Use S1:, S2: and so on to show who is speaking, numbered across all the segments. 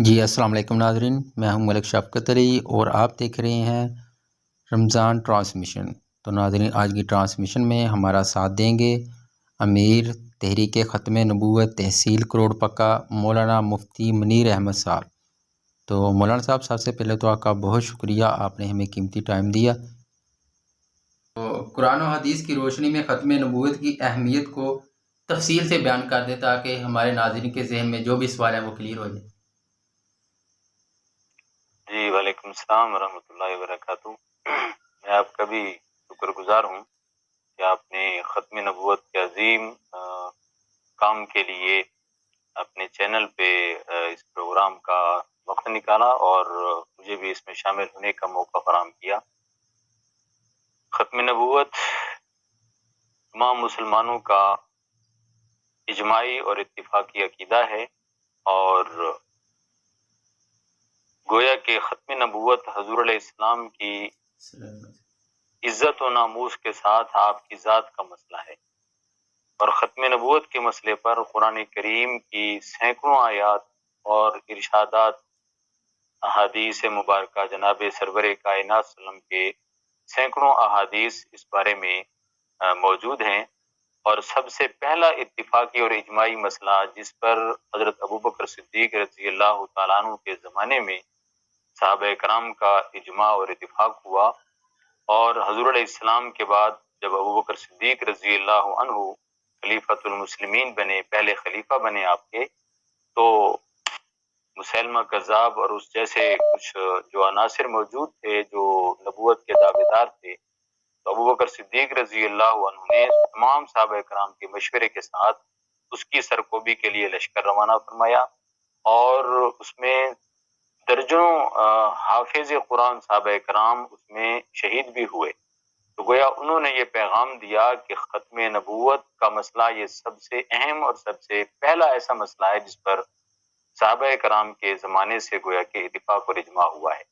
S1: جی السلام علیکم ناظرین، میں ہوں ملک شفقت علی اور آپ دیکھ رہے ہیں رمضان ٹرانسمیشن۔ تو ناظرین، آج کی ٹرانسمیشن میں ہمارا ساتھ دیں گے امیر تحریک ختم نبوت تحصیل کروڑ پکا مولانا مفتی منیر احمد صاحب۔ تو مولانا صاحب، سب سے پہلے تو آپ کا بہت شکریہ، آپ نے ہمیں قیمتی ٹائم دیا۔ تو قرآن و حدیث کی روشنی میں ختم نبوت کی اہمیت کو تفصیل سے بیان کر دیں تاکہ ہمارے ناظرین کے ذہن میں جو بھی سوال ہیں وہ کلیئر ہو جائے۔
S2: جی وعلیکم السلام ورحمۃ اللہ وبرکاتہ۔ میں آپ کا بھی شکر گزار ہوں کہ آپ نے ختم نبوت کے عظیم کام کے لیے اپنے چینل پہ اس پروگرام کا وقت نکالا اور مجھے بھی اس میں شامل ہونے کا موقع فراہم کیا۔ ختم نبوت تمام مسلمانوں کا اجماعی اور اتفاقی عقیدہ ہے، اور گویا کہ ختم نبوت حضور علیہ السلام کی عزت و ناموس کے ساتھ آپ کی ذات کا مسئلہ ہے، اور ختم نبوت کے مسئلے پر قرآن کریم کی سینکڑوں آیات اور ارشادات، احادیث مبارکہ جناب سرور کائنات صلی اللہ علیہ وسلم کے سینکڑوں احادیث اس بارے میں موجود ہیں۔ اور سب سے پہلا اتفاقی اور اجماعی مسئلہ جس پر حضرت ابوبکر صدیق رضی اللہ تعالیٰ عنہ کے زمانے میں صحابہ کرام کا اجماع اور اتفاق ہوا، اور حضور علیہ السلام کے بعد جب ابوبکر صدیق رضی اللہ عنہ خلیفۃ المسلمین بنے، پہلے خلیفہ بنے آپ کے، تو مسلمہ کذاب اور اس جیسے کچھ جو عناصر موجود تھے جو نبوت کے دعوے دار تھے، تو ابوبکر صدیق رضی اللہ عنہ نے تمام صحابہ کرام کے مشورے کے ساتھ اس کی سرکوبی کے لیے لشکر روانہ فرمایا، اور اس میں درجنوں حافظ قرآن صحابہ کرام اس میں شہید بھی ہوئے۔ تو گویا انہوں نے یہ پیغام دیا کہ ختم نبوت کا مسئلہ یہ سب سے اہم اور سب سے پہلا ایسا مسئلہ ہے جس پر صحابہ کرام کے زمانے سے گویا کہ اتفاق اور اجماع ہوا ہے۔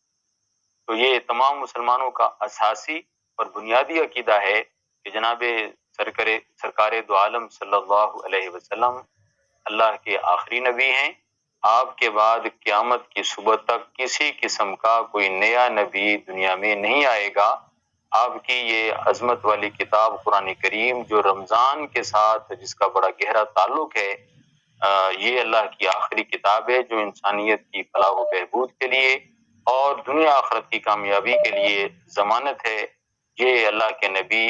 S2: تو یہ تمام مسلمانوں کا اساسی اور بنیادی عقیدہ ہے کہ جناب سرکار دو عالم صلی اللہ علیہ وسلم اللہ کے آخری نبی ہیں۔ آپ کے بعد قیامت کی صبح تک کسی قسم کا کوئی نیا نبی دنیا میں نہیں آئے گا۔ آپ کی یہ عظمت والی کتاب قرآن کریم جو رمضان کے ساتھ جس کا بڑا گہرا تعلق ہے، یہ اللہ کی آخری کتاب ہے جو انسانیت کی فلاح و بہبود کے لیے اور دنیا آخرت کی کامیابی کے لیے ضمانت ہے۔ یہ اللہ کے نبی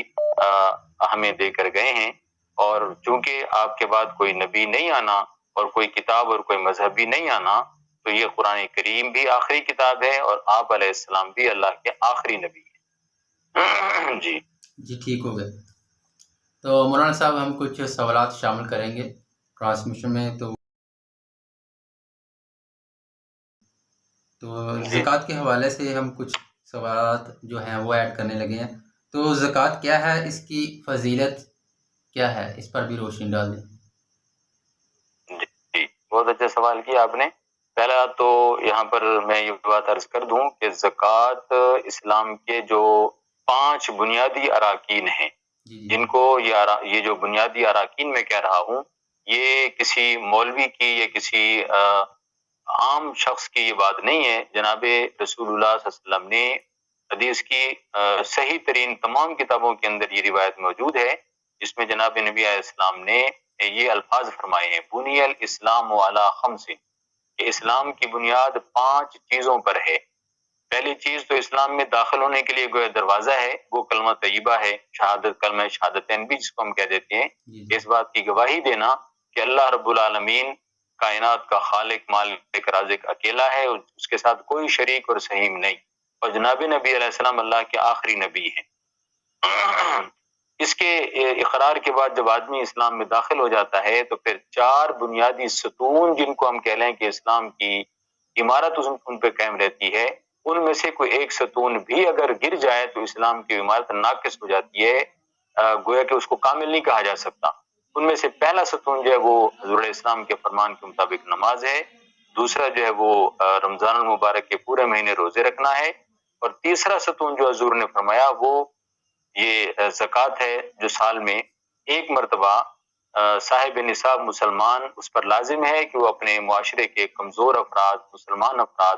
S2: ہمیں دے کر گئے ہیں، اور چونکہ آپ کے بعد کوئی نبی نہیں آنا اور کوئی کتاب اور کوئی مذہب بھی نہیں آنا، تو یہ قرآن کریم بھی آخری کتاب ہے اور آپ علیہ السلام بھی اللہ کے آخری نبی ہیں۔
S1: جی ٹھیک ہو گئے۔ تو مولانا صاحب، ہم کچھ سوالات شامل کریں گے ٹرانسمیشن میں۔ تو زکوٰۃ کے حوالے سے ہم کچھ سوالات جو ہیں وہ ایڈ کرنے لگے ہیں۔ تو زکوٰۃ کیا ہے، اس کی فضیلت کیا ہے، اس پر بھی روشنی ڈال دیں۔
S2: جی بہت اچھا سوال کیا آپ نے۔ پہلا تو یہاں پر میں یہ بات عرض کر دوں کہ زکوٰۃ اسلام کے جو 5 بنیادی اراکین ہیں، جن کو یہ جو بنیادی اراکین میں کہہ رہا ہوں، یہ کسی مولوی کی یا کسی عام شخص کی یہ بات نہیں ہے۔ جناب رسول اللہ صلی اللہ علیہ وسلم نے حدیث کی صحیح ترین تمام کتابوں کے اندر یہ روایت موجود ہے، جس میں جناب نبی علیہ السلام نے یہ الفاظ فرمائے ہیں، بنی الاسلام علی 5، کہ اسلام کی بنیاد 5 چیزوں پر ہے۔ پہلی چیز تو اسلام میں داخل ہونے کے لیے گویا دروازہ ہے، وہ کلمہ طیبہ ہے، شہادت، کلمہ شہادتین بھی جس کو ہم کہہ دیتے ہیں۔ اس بات کی گواہی دینا کہ اللہ رب العالمین کائنات کا خالق، مالک، رازق اکیلا ہے، اس کے ساتھ کوئی شریک اور سہیم نہیں، اور جناب نبی علیہ السلام اللہ کے آخری نبی ہیں۔ اس کے اقرار کے بعد جب آدمی اسلام میں داخل ہو جاتا ہے تو پھر 4 بنیادی ستون جن کو ہم کہہ لیں کہ اسلام کی عمارت ان پہ قائم رہتی ہے، ان میں سے کوئی ایک ستون بھی اگر گر جائے تو اسلام کی عمارت ناقص ہو جاتی ہے، گویا کہ اس کو کامل نہیں کہا جا سکتا۔ ان میں سے پہلا ستون جو ہے وہ حضور علیہ السلام کے فرمان کے مطابق نماز ہے، دوسرا جو ہے وہ رمضان المبارک کے پورے مہینے روزے رکھنا ہے، اور تیسرا ستون جو حضور نے فرمایا وہ یہ زکوٰۃ ہے، جو سال میں ایک مرتبہ صاحب نصاب مسلمان اس پر لازم ہے کہ وہ اپنے معاشرے کے کمزور افراد، مسلمان افراد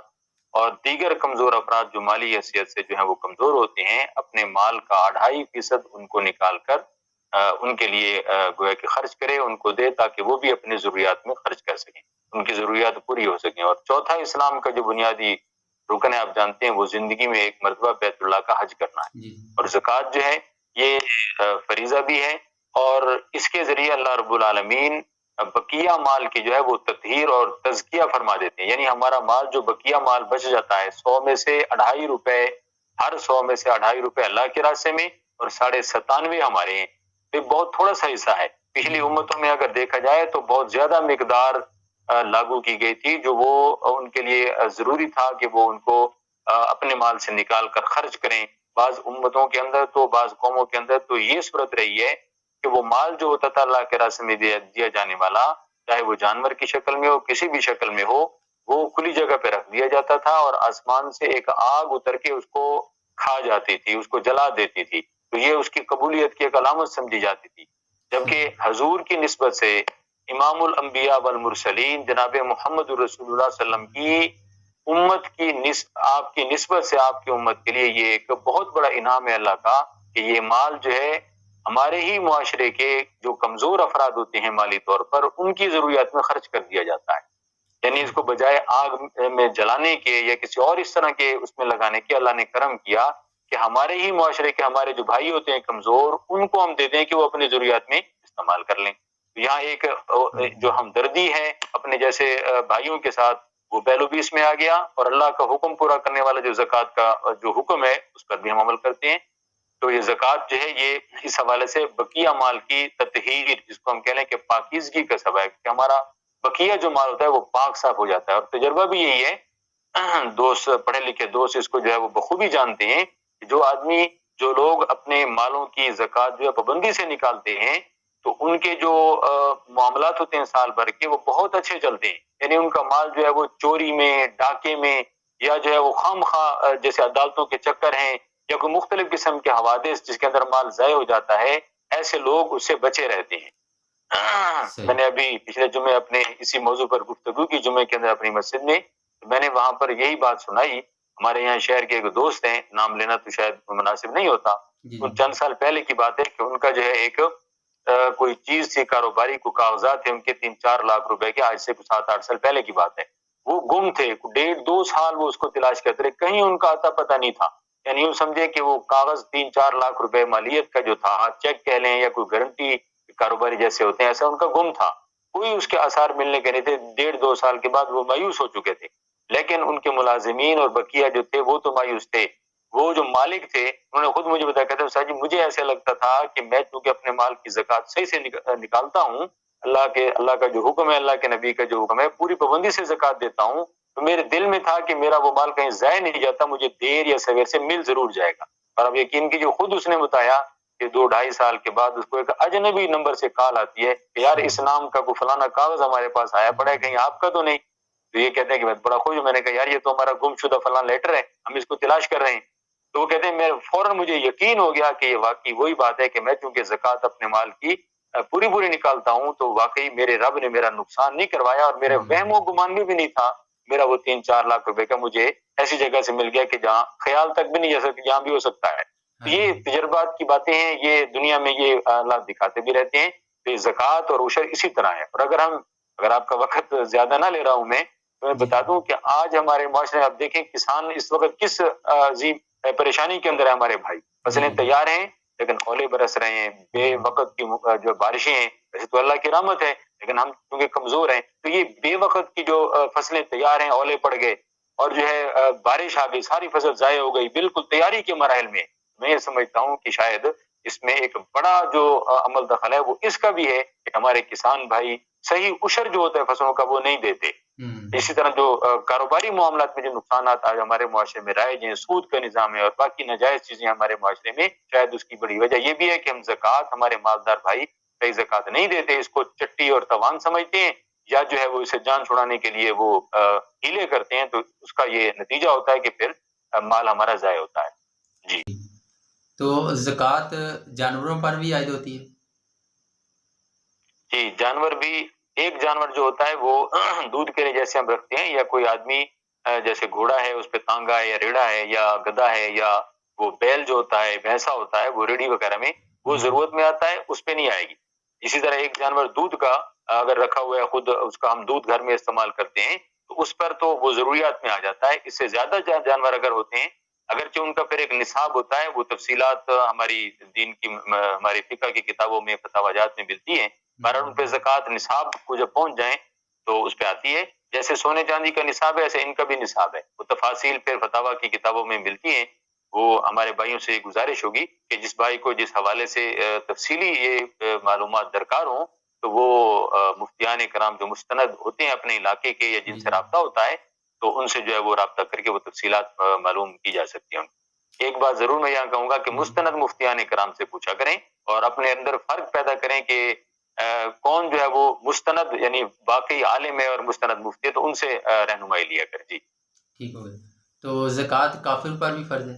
S2: اور دیگر کمزور افراد جو مالی حیثیت سے جو ہے وہ کمزور ہوتے ہیں، اپنے مال کا 2.5% ان کو نکال کر ان کے لیے گویا کہ خرچ کرے، ان کو دے تاکہ وہ بھی اپنے ضروریات میں خرچ کر سکیں، ان کی ضروریات پوری ہو سکیں۔ اور چوتھا اسلام کا جو بنیادی رکن ہے آپ جانتے ہیں، وہ زندگی میں ایک مرتبہ بیت اللہ کا حج کرنا ہے، اور زکوٰۃ جو ہے یہ فریضہ بھی ہے، اور اس کے ذریعے اللہ رب العالمین بقیہ مال کی جو ہے وہ تطہیر اور تزکیہ فرما دیتے ہیں، یعنی ہمارا مال جو بقیہ مال بچ جاتا ہے، 100 میں سے 2.5 روپے، ہر 100 میں سے 2.5 روپے اللہ کے راستے میں اور 97.5 ہمارے ہیں، یہ بہت تھوڑا سا حصہ ہے۔ پچھلی امتوں میں اگر دیکھا جائے تو بہت زیادہ مقدار لاگو کی گئی تھی، جو وہ ان کے لیے ضروری تھا کہ وہ ان کو اپنے مال سے نکال کر خرچ کریں۔ بعض امتوں کے اندر تو بعض قوموں کے اندر تو یہ صورت رہی ہے کہ وہ مال جو ہوتا تھا اللہ کے راستے میں دیا جانے والا، چاہے وہ جانور کی شکل میں ہو، کسی بھی شکل میں ہو، وہ کھلی جگہ پہ رکھ دیا جاتا تھا اور آسمان سے ایک آگ اتر کے اس کو کھا جاتی تھی، اس کو جلا دیتی تھی، تو یہ اس کی قبولیت کی ایک علامت سمجھی جاتی تھی۔ جبکہ حضور کی نسبت سے امام الانبیاء والمرسلین جناب محمد رسول اللہ صلی اللہ علیہ وسلم کی امت کی آپ کی نسبت سے آپ کی امت کے لیے یہ ایک بہت بڑا انعام ہے اللہ کا کہ یہ مال جو ہے ہمارے ہی معاشرے کے جو کمزور افراد ہوتے ہیں مالی طور پر، ان کی ضروریات میں خرچ کر دیا جاتا ہے، یعنی اس کو بجائے آگ میں جلانے کے یا کسی اور اس طرح کے اس میں لگانے کے، اللہ نے کرم کیا کہ ہمارے ہی معاشرے کے ہمارے جو بھائی ہوتے ہیں کمزور، ان کو ہم دے دیں کہ وہ اپنی ضروریات میں استعمال کر لیں۔ یہاں ایک جو ہمدردی ہے اپنے جیسے بھائیوں کے ساتھ، وہ پہلو بھی اس میں آ گیا، اور اللہ کا حکم پورا کرنے والا جو زکوٰۃ کا جو حکم ہے اس پر بھی ہم عمل کرتے ہیں۔ تو یہ زکوٰۃ جو ہے یہ اس حوالے سے بقیہ مال کی تطہیر، جس کو ہم کہہ لیں کہ پاکیزگی کا سبب ہے کہ ہمارا بقیہ جو مال ہوتا ہے وہ پاک صاف ہو جاتا ہے، اور تجربہ بھی یہی ہے، دوست پڑھے لکھے دوست اس کو جو ہے وہ بخوبی جانتے ہیں کہ جو لوگ اپنے مالوں کی زکوٰۃ جو ہے پابندی سے نکالتے ہیں تو ان کے جو معاملات ہوتے ہیں سال بھر کے، وہ بہت اچھے چلتے ہیں، یعنی ان کا مال جو ہے وہ چوری میں، ڈاکے میں، یا جو ہے وہ خام خواہ جیسے عدالتوں کے چکر ہیں یا کوئی مختلف قسم کے حوادث جس کے اندر مال ضائع ہو جاتا ہے، ایسے لوگ اس سے بچے رہتے ہیں۔ میں نے ابھی پچھلے جمعے اپنے اسی موضوع پر گفتگو کی، جمعے کے اندر اپنی مسجد میں، میں نے وہاں پر یہی بات سنائی۔ ہمارے یہاں شہر کے ایک دوست ہیں، نام لینا تو شاید مناسب نہیں ہوتا، چند سال پہلے کی بات ہے کہ ان کا جو ہے ایک کوئی چیز تھی کاروباری، کو کاغذات تھے ان کے 3-4 لاکھ روپے کے، آج سے 7-8 سال پہلے کی بات ہے، وہ گم تھے، 1.5-2 سال وہ اس کو تلاش کرتے رہے، کہیں ان کا اتا پتہ نہیں تھا، یعنی یوں سمجھے کہ وہ کاغذ 3-4 لاکھ روپے مالیت کا جو تھا، چیک کہہ لیں یا کوئی گارنٹی کاروباری جیسے ہوتے ہیں، ایسا ان کا گم تھا، کوئی اس کے آثار ملنے کے نہیں تھے۔ 1.5-2 سال کے بعد وہ مایوس ہو چکے تھے، لیکن ان کے ملازمین اور بقیہ جو تھے وہ تو مایوس تھے، وہ جو مالک تھے انہوں نے خود مجھے بتایا، کہتے ہیں سر جی مجھے ایسے لگتا تھا کہ میں چونکہ اپنے مال کی زکوٰۃ صحیح سے نکالتا ہوں، اللہ کا جو حکم ہے، اللہ کے نبی کا جو حکم ہے، پوری پابندی سے زکوٰۃ دیتا ہوں، تو میرے دل میں تھا کہ میرا وہ مال کہیں ضائع نہیں جاتا، مجھے دیر یا سویر سے مل ضرور جائے گا۔ اور اب یقین کی جو خود اس نے بتایا کہ 2-2.5 سال کے بعد اس کو ایک اجنبی نمبر سے کال آتی ہے کہ یار اس نام کا کوئی فلانا کاغذ ہمارے پاس آیا پڑا ہے، کہیں آپ کا تو نہیں؟ تو یہ کہتے ہیں کہ میں بڑا خوش ہوں، میں نے کہا یار یہ تو ہمارا گم شدہ فلانا لیٹر ہے، ہم اس کو تلاش کر رہے ہیں۔ تو وہ کہتے ہیں میں فوراً مجھے یقین ہو گیا کہ یہ واقعی وہی بات ہے کہ میں چونکہ زکوٰۃ اپنے مال کی پوری نکالتا ہوں، تو واقعی میرے رب نے میرا نقصان نہیں کروایا، اور میرے وہم و گمان میں بھی نہیں تھا میرا وہ 3-4 لاکھ روپے کا مجھے ایسی جگہ سے مل گیا کہ جہاں خیال تک بھی نہیں جا سکتا، جہاں بھی ہو سکتا ہے۔ یہ تجربات کی باتیں ہیں، یہ دنیا میں یہ اللہ دکھاتے بھی رہتے ہیں، تو زکوٰۃ اور عشر اسی طرح ہے۔ اور اگر آپ کا وقت زیادہ نہ لے رہا ہوں میں، تو میں بتا دوں کہ آج ہمارے معاشرے میں آپ دیکھیں کسان اس وقت کس عظیم پریشانی کے اندر ہے، ہمارے بھائی فصلیں تیار ہیں لیکن اولے برس رہے ہیں، بے وقت کی جو بارشیں ہیں، ویسے تو اللہ کی رحمت ہے لیکن ہم کیونکہ کمزور ہیں، تو یہ بے وقت کی جو فصلیں تیار ہیں، اولے پڑ گئے اور جو ہے بارش آ گئی، ساری فصل ضائع ہو گئی، بالکل تیاری کے مراحل میں۔ میں یہ سمجھتا ہوں کہ شاید اس میں ایک بڑا جو عمل دخل ہے وہ اس کا بھی ہے کہ ہمارے کسان بھائی صحیح عشر جو ہوتا ہے فصلوں کا وہ نہیں دیتے۔ اسی طرح جو کاروباری معاملات میں جو نقصانات آج ہمارے معاشرے میں رائج ہیں، سود کا نظام ہے اور باقی ناجائز چیزیں ہمارے معاشرے میں، شاید اس کی بڑی وجہ یہ بھی ہے کہ ہم زکوٰۃ، ہمارے مالدار بھائی صحیح زکوٰۃ نہیں دیتے، اس کو چٹی اور توان سمجھتے ہیں، یا جو ہے وہ اسے جان چھڑانے کے لیے وہ ہیلے کرتے ہیں، تو اس کا یہ نتیجہ ہوتا ہے کہ پھر مال ہمارا ضائع ہوتا ہے۔ جی
S1: تو زکوٰۃ جانوروں پر بھی عائد ہوتی ہے؟
S2: جی، جانور بھی ایک جانور جو ہوتا ہے وہ دودھ کے لیے جیسے ہم رکھتے ہیں، یا کوئی آدمی جیسے گھوڑا ہے اس پہ تانگا ہے یا ریڑھا ہے یا گدھا ہے یا وہ بیل جو ہوتا ہے بھینسا ہوتا ہے وہ ریڑھی وغیرہ میں وہ ضرورت میں آتا ہے، اس پہ نہیں آئے گی۔ اسی طرح ایک جانور دودھ کا اگر رکھا ہوا ہے، خود اس کا ہم دودھ گھر میں استعمال کرتے ہیں تو اس پر تو وہ ضروریات میں آ جاتا ہے۔ اس سے زیادہ جانور اگر ہوتے ہیں، اگرچہ ان کا پھر ایک نصاب ہوتا ہے، وہ تفصیلات ہماری دین کی ہماری فقہ کی کتابوں میں فتاوی جات میں ملتی ہیں، بہرحال ان پہ زکوٰۃ نصاب کو جب پہنچ جائیں تو اس پہ آتی ہے۔ جیسے سونے چاندی کا نصاب ہے ایسے ان کا بھی نصاب ہے، وہ تفاصیل پھر فتاوی کی کتابوں میں ملتی ہیں۔ وہ ہمارے بھائیوں سے گزارش ہوگی کہ جس بھائی کو جس حوالے سے تفصیلی یہ معلومات درکار ہوں تو وہ مفتیان کرام جو مستند ہوتے ہیں اپنے علاقے کے یا جن سے رابطہ ہوتا ہے تو ان سے جو ہے وہ رابطہ کر کے وہ تفصیلات معلوم کی جا سکتی ہیں۔ ایک بات ضرور میں یہاں کہوں گا کہ مستند مفتیان کرام سے پوچھا کریں اور اپنے اندر فرق پیدا کریں کہ کون جو ہے وہ مستند یعنی واقعی عالم ہے اور مستند مفتی ہے تو ان سے رہنمائی لیا کریں۔ جی
S1: ٹھیک ہو گیا۔ تو زکوٰۃ کافر پر بھی فرض ہے؟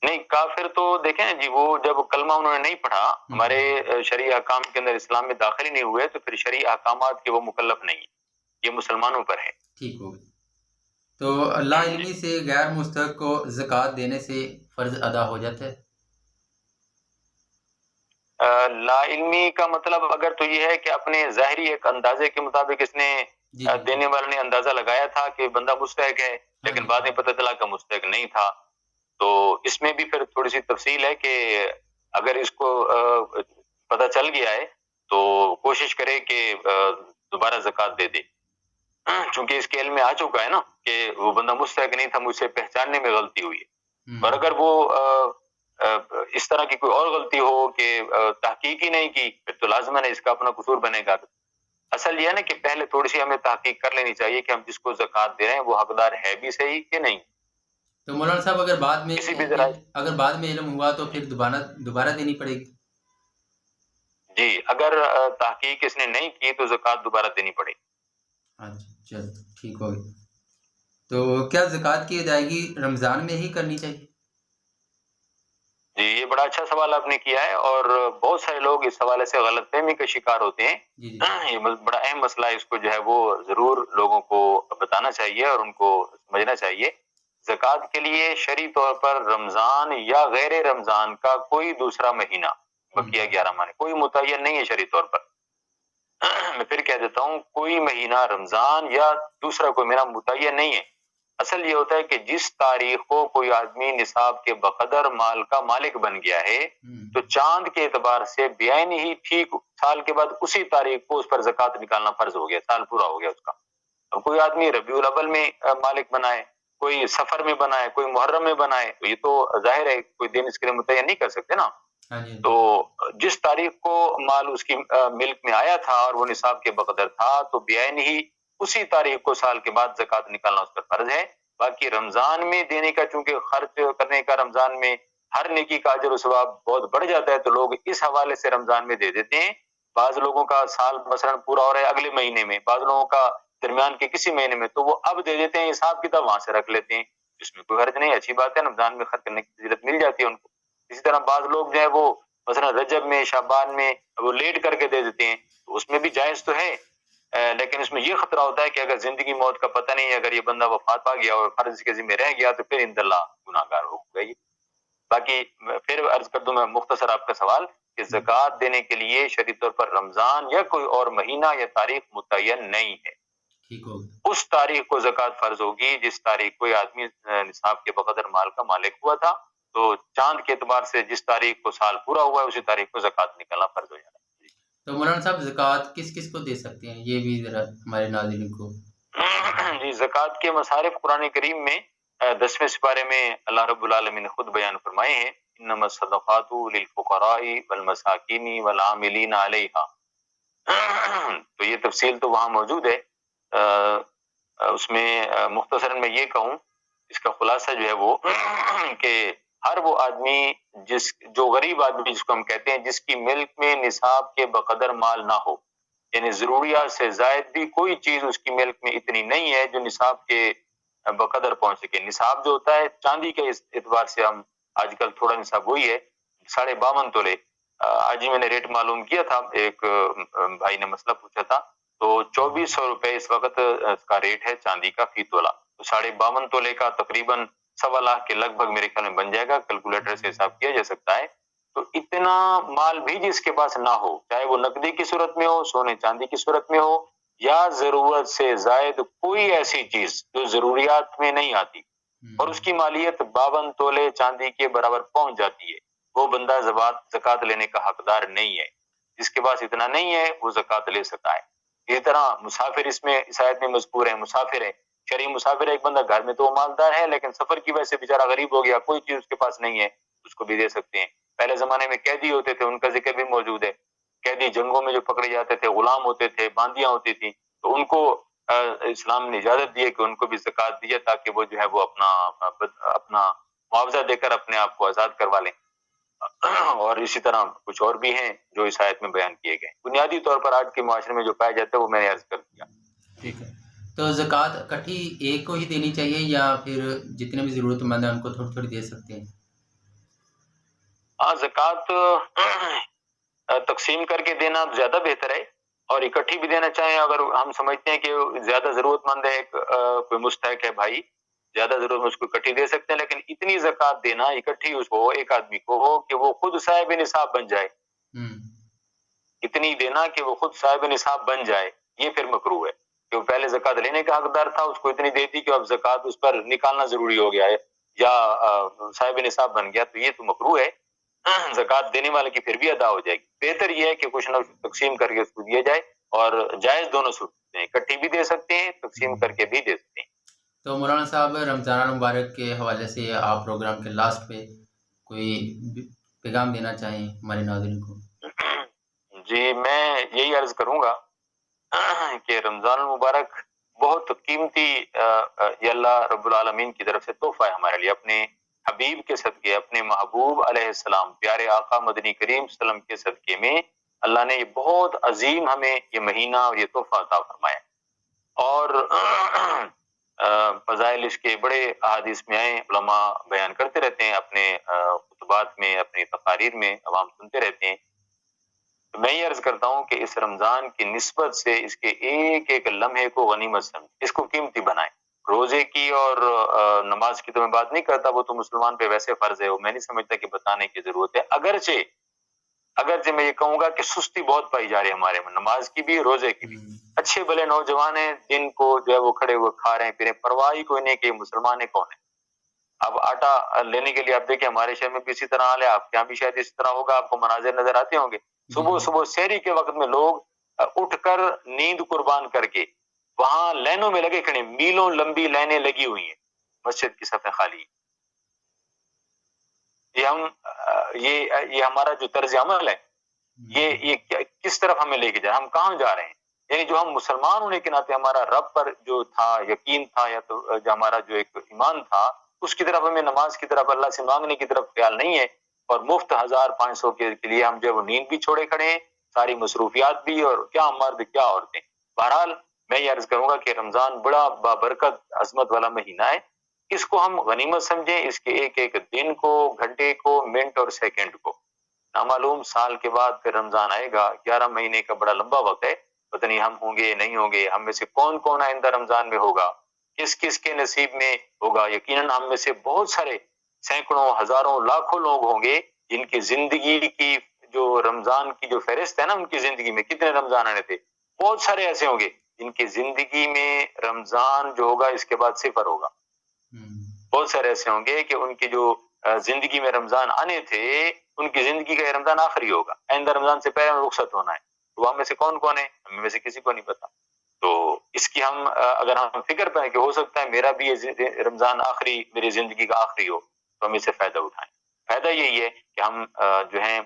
S2: نہیں، کافر تو دیکھیں جی، وہ جب کلمہ انہوں نے نہیں پڑھا، ہمارے شرعی احکام کے اندر اسلام میں داخل ہی نہیں ہوئے تو پھر شرعی احکامات کے وہ مکلف نہیں ہیں، یہ مسلمانوں پر ہے۔
S1: ٹھیک ہو گیا۔ تو لا علمی سے غیر مستحق کو زکوٰۃ دینے سے فرض ادا ہو جاتا ہے؟
S2: لا علمی کا مطلب اگر تو یہ ہے کہ اپنے ظاہری ایک اندازے کے مطابق اس نے دینے والے نے اندازہ لگایا تھا کہ بندہ مستحق ہے لیکن بعد میں پتہ چلا کہ مستحق نہیں تھا، تو اس میں بھی پھر تھوڑی سی تفصیل ہے کہ اگر اس کو پتہ چل گیا ہے تو کوشش کرے کہ دوبارہ زکوٰۃ دے دے، چونکہ اس کے علم میں آ چکا ہے نا کہ وہ بندہ مستحق نہیں تھا، مجھ سے پہچاننے میں غلطی ہوئی ہے۔ اور اگر وہ اس طرح کی کوئی اور غلطی ہو کہ تحقیق ہی نہیں کی پھر تو لازماً اس کا اپنا قصور بنے گا۔ اصل یہ ہے نا کہ پہلے تھوڑی سی ہمیں تحقیق کر لینی چاہیے کہ ہم جس کو زکوٰۃ دے رہے ہیں وہ حقدار ہے بھی صحیح کہ نہیں۔
S1: تو مولانا صاحب اگر بعد میں علم ہوا تو پھر دوبارہ دینی پڑے گی؟
S2: جی، اگر تحقیق اس نے نہیں کی تو زکوٰۃ دوبارہ دینی پڑے گی۔
S1: اچھا چل ٹھیک ہو گئی۔ تو کیا زکوٰۃ کی ادائیگی رمضان میں ہی کرنی چاہیے؟
S2: جی، یہ بڑا اچھا سوال آپ نے کیا ہے اور بہت سارے لوگ اس حوالے سے غلط فہمی کا شکار ہوتے ہیں۔ یہ بڑا اہم مسئلہ ہے، اس کو جو ہے وہ ضرور لوگوں کو بتانا چاہیے اور ان کو سمجھنا چاہیے۔ زکوٰۃ کے لیے شرعی طور پر رمضان یا غیر رمضان کا کوئی دوسرا مہینہ بقیہ 11 ماہ کوئی متعین نہیں ہے شرعی طور پر۔ میں پھر کہہ دیتا ہوں، کوئی مہینہ رمضان یا دوسرا کوئی مہینہ متعین نہیں ہے۔ اصل یہ ہوتا ہے کہ جس تاریخ کو کوئی آدمی نصاب کے بقدر مال کا مالک بن گیا ہے تو چاند کے اعتبار سے بعین ہی ٹھیک سال کے بعد اسی تاریخ کو اس پر زکوٰۃ نکالنا فرض ہو گیا، سال پورا ہو گیا اس کا۔ اب کوئی آدمی ربیع الاول میں مالک بنائے، کوئی سفر میں بنائے، کوئی محرم میں بنائے، تو یہ تو ظاہر ہے کوئی دن اس کے لیے متعین نہیں کر سکتے نا۔ تو جس تاریخ کو مال اس کی ملک میں آیا تھا اور وہ نصاب کے بقدر تھا تو بعین ہی اسی تاریخ کو سال کے بعد زکوٰۃ نکالنا اس پر فرض ہے۔ باقی رمضان میں دینے کا چونکہ خرچ کرنے کا رمضان میں ہر نیکی کا اجر و ثواب بہت بڑھ جاتا ہے تو لوگ اس حوالے سے رمضان میں دے دیتے ہیں۔ بعض لوگوں کا سال مثلا پورا ہو رہا ہے اگلے مہینے میں، بعض لوگوں کا درمیان کے کسی مہینے میں، تو وہ اب دے دیتے ہیں، حساب کتاب وہاں سے رکھ لیتے ہیں، اس میں کوئی حرج نہیں، اچھی بات ہے، رمضان میں خرچ کرنے کی فضیلت مل جاتی ہے ان کو۔ اسی طرح بعض لوگ جو ہے وہ مثلا رجب میں شعبان میں وہ لیٹ کر کے دے دیتے ہیں، تو اس میں بھی جائز تو ہے، لیکن اس میں یہ خطرہ ہوتا ہے کہ اگر زندگی موت کا پتہ نہیں ہے، اگر یہ بندہ وفات پا گیا اور فرض کے ذمہ رہ گیا تو پھر عند اللہ گناہ گار ہو گئی۔ باقی پھر عرض کر دوں میں مختصر آپ کا سوال کہ زکوٰۃ دینے کے لیے شرعی طور پر رمضان یا کوئی اور مہینہ یا تاریخ متعین نہیں ہے۔ اس تاریخ کو زکوٰۃ فرض ہوگی جس تاریخ کوئی آدمی نصاب کے بقدر مال کا مالک ہوا تھا، تو چاند کے اعتبار سے جس تاریخ کو سال پورا ہوا ہے اسی تاریخ کو زکوٰۃ نکالنا فرض ہو جاتا ہے۔
S1: تو مولانا صاحب زکوٰۃ کس کس کو دے سکتے ہیں، یہ بھی ذرا ہمارے ناظرین کو۔
S2: جی، زکوٰۃ کے مصارف قرآن کریم میں 10ویں سپارے میں اللہ رب العالمین نے خود بیان فرمائے ہیں، انما الصدقات للفقراء والمساکین والعاملین علیہا۔ تو یہ تفصیل تو وہاں موجود ہے، اس میں مختصراً میں یہ کہوں، اس کا خلاصہ جو ہے وہ کہ ہر وہ آدمی جو غریب آدمی جس کو ہم کہتے ہیں جس کی ملک میں نصاب کے بقدر مال نہ ہو، یعنی ضروریات سے زائد بھی کوئی چیز اس کی ملک میں اتنی نہیں ہے جو نصاب کے بقدر پہنچ سکے۔ نصاب جو ہوتا ہے چاندی کے اعتبار سے ہم آج کل تھوڑا نصاب وہی ہے 52.5 تولے، آج ہی میں نے ریٹ معلوم کیا تھا، ایک بھائی نے مسئلہ پوچھا تھا، تو 2400 روپے اس وقت اس کا ریٹ ہے چاندی کا فی تولہ، تو 52.5 تولے کا تقریباً 1.25 لاکھ کے لگ بھگ میرے خیال میں بن جائے گا، کیلکولیٹر سے حساب کیا جا سکتا ہے۔ تو اتنا مال بھی جس کے پاس نہ ہو، چاہے وہ نقدی کی صورت میں ہو، سونے چاندی کی صورت میں ہو، یا ضرورت سے زائد کوئی ایسی چیز جو ضروریات میں نہیں آتی اور اس کی مالیت 52 تولے چاندی کے برابر پہنچ جاتی ہے، وہ بندہ زکوٰۃ لینے کا حقدار نہیں ہے۔ جس کے پاس اتنا نہیں ہے وہ زکوٰۃ لے سکتا ہے۔ اسی طرح مسافر اس میں اس آیت میں مذکور ہے، مسافر ہے، شرعی مسافر ہے، ایک بندہ گھر میں تو وہ مالدار ہے لیکن سفر کی وجہ سے بیچارہ غریب ہو گیا، کوئی چیز اس کے پاس نہیں ہے، اس کو بھی دے سکتے ہیں۔ پہلے زمانے میں قیدی ہوتے تھے، ان کا ذکر بھی موجود ہے، قیدی جنگوں میں جو پکڑے جاتے تھے، غلام ہوتے تھے، باندیاں ہوتی تھیں، تو ان کو اسلام نے اجازت دی ہے کہ ان کو بھی زکوٰۃ دیجیے تاکہ وہ جو ہے وہ اپنا معاوضہ دے کر اپنے آپ کو آزاد کروا لیں۔ اور اسی طرح کچھ اور بھی ہیں جو اس آیت میں بیان کیے گئے۔ بنیادی طور پر آج کے معاشرے میں جو پائے جاتے ہیں وہ میں نے عرض کر دیا۔
S1: ٹھیک ہے، تو زکوٰۃ اکٹھی ایک کو ہی دینی چاہیے یا پھر جتنے بھی ضرورت مند ہیں ان کو تھوڑی تھوڑی دے سکتے ہیں؟
S2: ہاں، زکوٰۃ تقسیم کر کے دینا زیادہ بہتر ہے، اور اکٹھی بھی دینا چاہیں اگر ہم سمجھتے ہیں کہ زیادہ ضرورت مند ہے، کوئی مستحق ہے بھائی، زیادہ ضرورت میں اس کو اکٹھی دے سکتے ہیں، لیکن اتنی زکوٰۃ دینا اکٹھی اس کو ایک آدمی کو ہو کہ وہ خود صاحب نصاب بن جائے، اتنی دینا کہ وہ خود صاحب نصاب بن جائے، یہ پھر مکروہ ہے کہ وہ پہلے زکوٰۃ لینے کا حقدار تھا، اس کو اتنی دیتی کہ اب زکوٰۃ اس پر نکالنا ضروری ہو گیا ہے یا صاحب نصاب بن گیا، تو یہ تو مکروہ ہے۔ زکوٰۃ دینے والے کی پھر بھی ادا ہو جائے گی۔ بہتر یہ ہے کہ کچھ نہ کچھ تقسیم کر کے اس کو دیا جائے، اور جائز دونوں صورتیں ہیں، اکٹھی بھی دے سکتے ہیں، تقسیم کر کے بھی دے سکتے ہیں۔
S1: تو مولانا صاحب، رمضان المبارک کے حوالے سے آپ پروگرام کے لاسٹ پہ کوئی پیغام دینا چاہیں ہمارے ناظرین کو؟
S2: جی، میں یہی عرض کروں گا کہ رمضان المبارک بہت قیمتی یہ اللہ رب العالمین کی طرف سے تحفہ ہے ہمارے لیے، اپنے حبیب کے صدقے، اپنے محبوب علیہ السلام، پیارے آقا مدنی کریم صلی اللہ علیہ وسلم کے صدقے میں اللہ نے یہ بہت عظیم ہمیں یہ مہینہ اور یہ تحفہ عطا فرمایا، اور فضائل اس کے بڑے احادیث میں آئے، علماء بیان کرتے رہتے ہیں اپنے خطبات میں، اپنی تقاریر میں، عوام سنتے رہتے ہیں۔ میں یہ عرض کرتا ہوں کہ اس رمضان کی نسبت سے اس کے ایک ایک لمحے کو غنیمت سمجھ، اس کو قیمتی بنائیں۔ روزے کی اور نماز کی تو میں بات نہیں کرتا، وہ تو مسلمان پہ ویسے فرض ہے، وہ میں نہیں سمجھتا کہ بتانے کی ضرورت ہے، اگرچہ میں یہ کہوں گا کہ سستی بہت پائی جا رہی ہے ہمارے میں، نماز کی بھی، روزے کی بھی۔ اچھے بھلے نوجوان ہیں جن کو جو ہے وہ کھڑے ہوئے کھا رہے ہیں، پھر پرواہ ہی کوئی نہیں کہ مسلمان ہے کون ہے۔ اب آٹا لینے کے لیے آپ دیکھیں ہمارے شہر میں بھی اسی طرح حال ہے، آپ کے یہاں بھی شاید اسی طرح ہوگا، آپ کو مناظر نظر آتے ہوں گے۔ صبح سحری کے وقت میں لوگ اٹھ کر نیند قربان کر کے وہاں لائنوں میں لگے کھڑے، میلوں لمبی لائنیں لگی ہوئی ہیں، مسجد کی صفیں خالی ہیں۔ یہ ہمارا جو طرز عمل ہے، یہ کس طرف ہمیں لے کے جائے، ہم کہاں جا رہے ہیں؟ یعنی جو ہم مسلمان ہونے کے ناطے ہمارا رب پر جو تھا یقین تھا، یا تو جو ہمارا جو ایک ایمان تھا، اس کی طرف ہمیں نماز کی طرف اللہ سے مانگنے کی طرف خیال نہیں ہے، اور مفت 1500 کے لیے ہم جو ہے وہ نیند بھی چھوڑے کھڑے ہیں، ساری مصروفیات بھی، اور کیا مرد کیا عورتیں۔ بہرحال میں یہ عرض کروں گا کہ رمضان بڑا بابرکت عظمت والا مہینہ ہے، اس کو ہم غنیمت سمجھیں، اس کے ایک ایک دن کو، گھنٹے کو، منٹ اور سیکنڈ کو۔ نامعلوم سال کے بعد پھر رمضان آئے گا، 11 مہینے کا بڑا لمبا وقت ہے، پتہ نہیں ہم ہوں گے نہیں ہوں گے، ہم میں سے کون کون آئندہ رمضان میں ہوگا، کس کس کے نصیب میں ہوگا۔ یقیناً ہم میں سے بہت سارے سینکڑوں، ہزاروں، لاکھوں لوگ ہوں گے جن کی زندگی کی جو رمضان کی جو فہرست ہے نا، ان کی زندگی میں کتنے رمضان آنے تھے، بہت سارے ایسے ہوں گے جن کی زندگی میں رمضان جو ہوگا اس کے بعد صفر ہوگا۔ بہت سارے ایسے ہوں گے کہ ان کی جو زندگی میں رمضان آنے تھے، ان کی زندگی کا یہ رمضان آخری ہوگا، آئندہ رمضان سے پہلے رخصت ہونا ہے۔ تو ہم میں سے کون کون ہے، ہم میں سے کسی کو نہیں پتا۔ تو اس کی ہم اگر ہم فکر پائیں کہ ہو سکتا ہے میرا بھی یہ رمضان آخری، میری زندگی کا آخری ہو، تو ہم اسے فائدہ اٹھائیں۔ فائدہ یہی ہے کہ ہم جو ہیں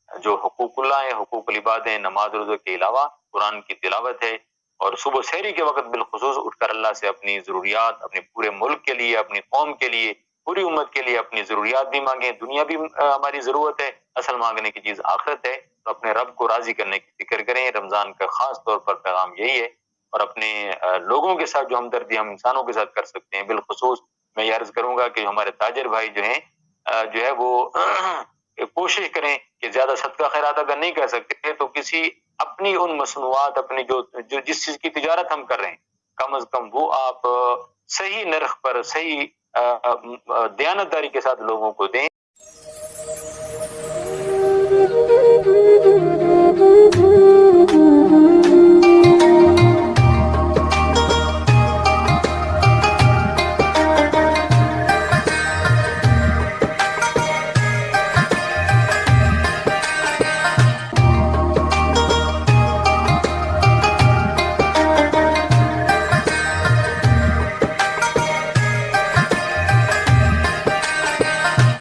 S2: جو حقوق اللہ ہیں، حقوق العباد ہیں، نماز روزے کے علاوہ قرآن کی تلاوت ہے، اور صبح سحری کے وقت بالخصوص اٹھ کر اللہ سے اپنی ضروریات، اپنے پورے ملک کے لیے، اپنی قوم کے لیے، پوری امت کے لیے اپنی ضروریات بھی مانگیں۔ دنیا بھی ہماری ضرورت ہے، اصل مانگنے کی چیز آخرت ہے، تو اپنے رب کو راضی کرنے کی فکر کریں۔ رمضان کا خاص طور پر پیغام یہی ہے، اور اپنے لوگوں کے ساتھ جو ہمدردی ہم انسانوں کے ساتھ کر سکتے ہیں، بالخصوص میں یہ عرض کروں گا کہ ہمارے تاجر بھائی جو ہیں جو ہے وہ کوشش کریں کہ زیادہ صدقہ خیرات اگر نہیں کر سکتے تو کسی اپنی ان مصنوعات، اپنی جو جس چیز کی تجارت ہم کر رہے ہیں، کم از کم وہ آپ صحیح نرخ پر، صحیح دیانتداری کے ساتھ لوگوں کو دیں،